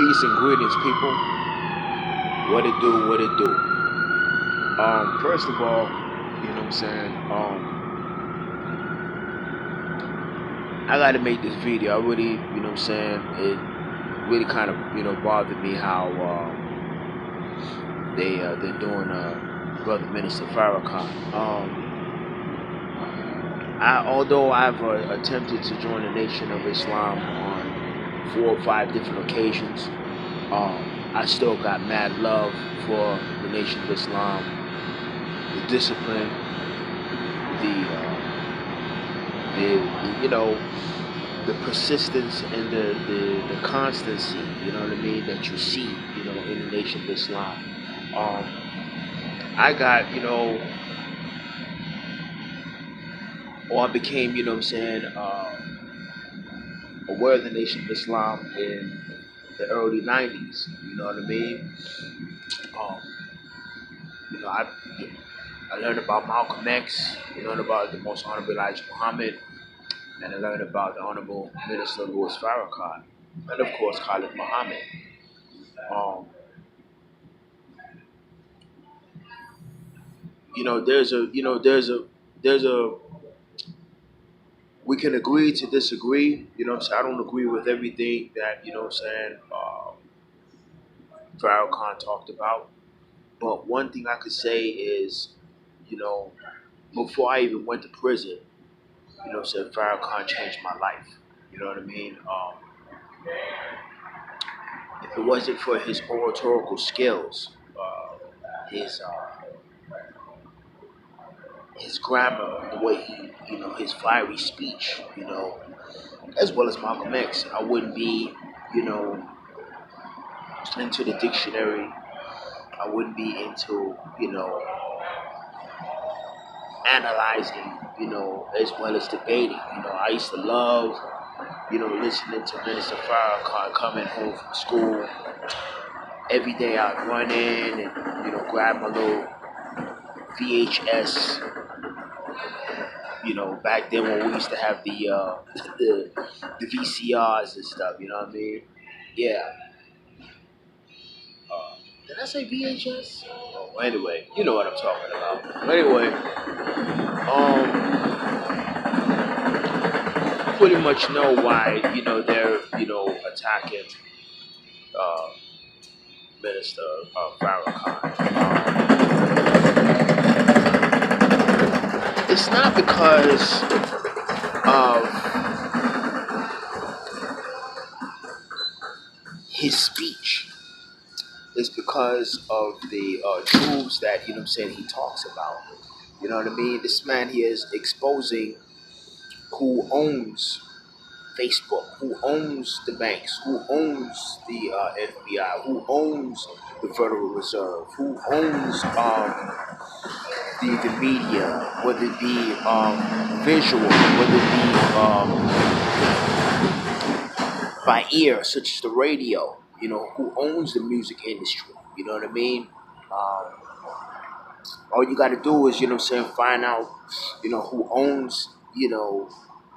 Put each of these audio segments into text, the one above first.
Peace and greetings, people. What it do? What it do? First of all, you know what I'm saying. I got to make this video. I really, you know what I'm saying. It really kind of, bothered me how they're doing brother minister Farrakhan. Although I've attempted to join the Nation of Islam on 4 or 5 different occasions, I still got mad love for the Nation of Islam, the discipline, the persistence and the constancy, you know what I mean, that you see, in the Nation of Islam. Um, I got, or I became, you know what I'm saying, aware of the Nation of Islam in the early 90s, you know what I mean? Um, you know, I learned about Malcolm X, I learned about the Most Honorable Elijah Muhammad, and I learned about the Honorable Minister Louis Farrakhan, and of course Khalid Muhammad. Um, there's a, we can agree to disagree. I don't agree with everything that Farrakhan talked about. But one thing I could say is, you know, before I even went to prison, Farrakhan changed my life. You know what I mean? If it wasn't for his oratorical skills, his his grammar, the way he, his fiery speech, as well as Malcolm X, I wouldn't be, you know, into the dictionary. I wouldn't be into, analyzing, as well as debating. I used to love, listening to Minister Farrakhan coming home from school. Every day I'd run in and, grab my little VHS. Back then when we used to have the VCRs and stuff. You know what I mean? Yeah. Did I say VHS? Oh, anyway, you know what I'm talking about. Anyway, pretty much know why they're attacking uh, Minister Farrakhan. It's not because of his speech. It's because of the truths that he talks about. You know what I mean? This man here is exposing who owns Facebook, who owns the banks, who owns the FBI, who owns the Federal Reserve, who owns the media, whether it be visual, whether it be by ear, such as the radio, who owns the music industry. You know what I mean? All you got to do is, find out, who owns,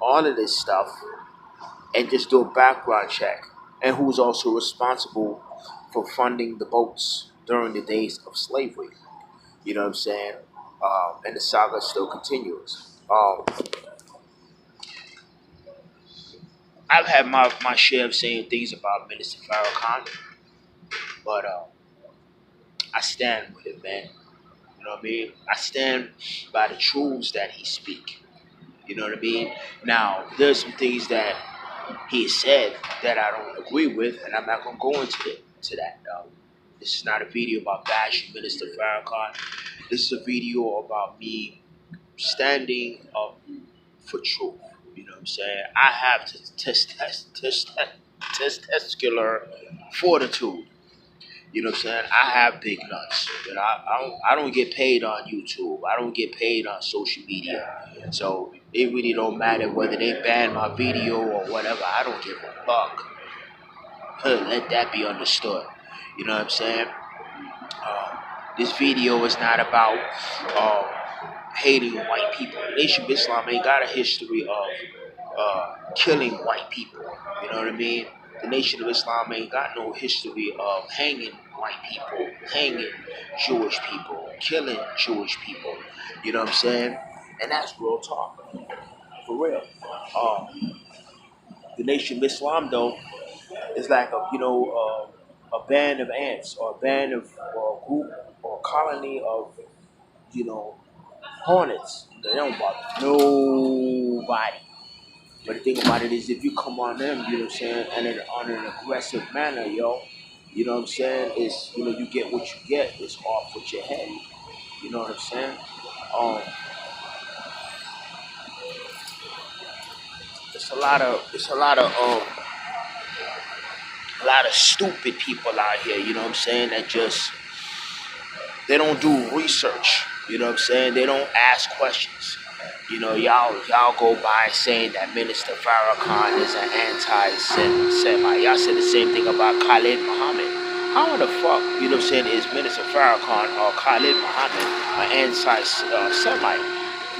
all of this stuff, and just do a background check, and who's also responsible for funding the boats during the days of slavery. You know what I'm saying? And the saga still continues. I've had my share of saying things about Minister Farrakhan, but I stand with it, man. You know what I mean? I stand by the truths that he speak. You know what I mean? Now, there's some things that he said that I don't agree with, and I'm not gonna go into that. This is not a video about bashing Minister Farrakhan. This is a video about me standing up for truth. You know what I'm saying? I have testicular fortitude. You know what I'm saying? I have big nuts, but I don't get paid on YouTube. I don't get paid on social media. So it really don't matter whether they ban my video or whatever. I don't give a fuck. Let that be understood. You know what I'm saying? Uh, this video is not about hating white people. The Nation of Islam ain't got a history of killing white people. You know what I mean? the Nation of Islam ain't got no history of hanging white people, hanging Jewish people, killing Jewish people. You know what I'm saying? And that's real talk, for real. The Nation of Islam, though, is like a band of ants or a band of or a group or a colony of hornets. They don't bother nobody. But the thing about it is, if you come on them, you know what I'm saying, and on an aggressive manner, yo, you know what I'm saying, it's, you get what you get. It's off with your head. You know what I'm saying? Um, it's a lot of stupid people out here. You know what I'm saying? That just they don't do research. You know what I'm saying? They don't ask questions. Y'all go by saying that Minister Farrakhan is an anti-Semite. Y'all said the same thing about Khalid Muhammad. How in the fuck, you know what I'm saying, is Minister Farrakhan or Khalid Muhammad an anti-Semite?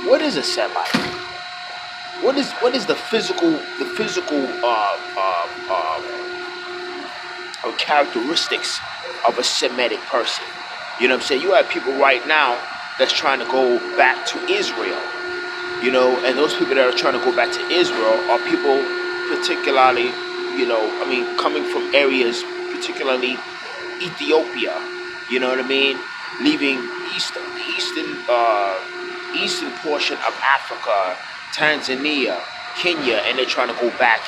What is a Semite? What is the physical characteristics of a Semitic person? You know what I'm saying? You have people right now that's trying to go back to Israel. And those people that are trying to go back to Israel are people particularly, coming from areas, particularly Ethiopia. You know what I mean? Leaving eastern portion of Africa, Tanzania, Kenya, and they're trying to go back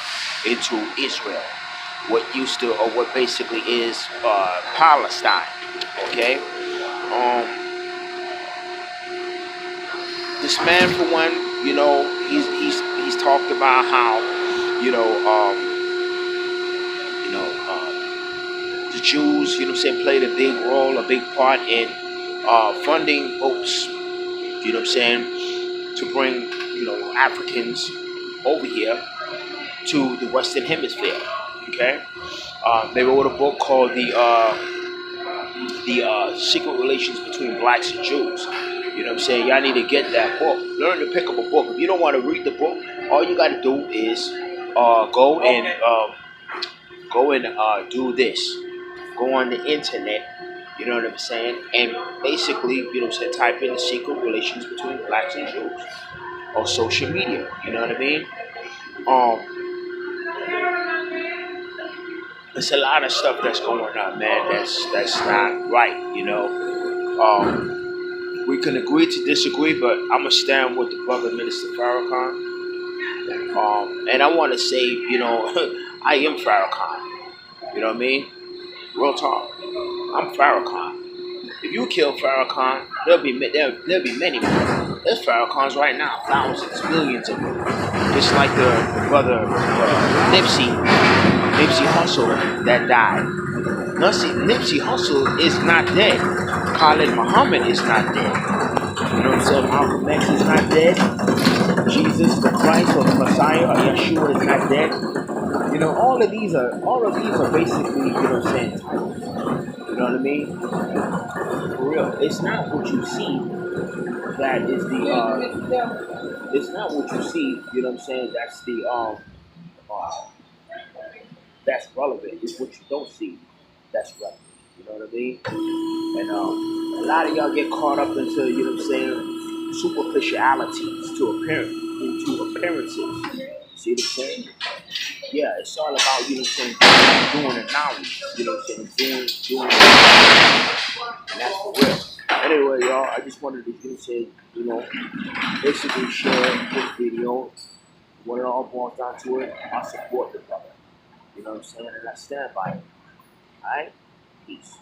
into Israel. What basically is Palestine. Okay. This man, for one, he's talked about how, the Jews, played a big role, a big part in funding boats, what I'm saying, to bring, Africans over here to the Western Hemisphere. Okay, they wrote a book called the secret relations between blacks and Jews. You know what I'm saying? Y'all need to get that book. Learn to pick up a book. If you don't want to read the book, all you got to do is go and do this. Go on the internet. You know what I'm saying? And basically, type in the secret relations between blacks and Jews on social media. You know what I mean? There's a lot of stuff that's going on, man. That's not right. We can agree to disagree, but I'm gonna stand with the brother Minister Farrakhan. And I want to say, I am Farrakhan. You know what I mean? Real talk. I'm Farrakhan. If you kill Farrakhan, there'll be many more. There's Farrakhans right now, thousands, millions of them. Just like the brother Nipsey Hussle that died. Nipsey Hussle is not dead. Khalid Muhammad is not dead. You know what I'm saying? Malcolm X is not dead. Jesus the Christ or the Messiah or Yeshua is not dead. All of these are basically, what I'm saying, you know what I mean? For real. It's not what you see that is it's not what you see, you know what I'm saying, that's relevant. It's what you don't see that's relevant. You know what I mean? And a lot of y'all get caught up into, superficialities into appearances. See what I'm saying? Yeah, it's all about, doing the knowledge. You know what I'm saying? Doing and that's for real. Anyway, y'all, I just wanted to basically share this video. When it all boils down to it, I support the brother. You know what I'm saying? And I stand by it. Alright? Peace.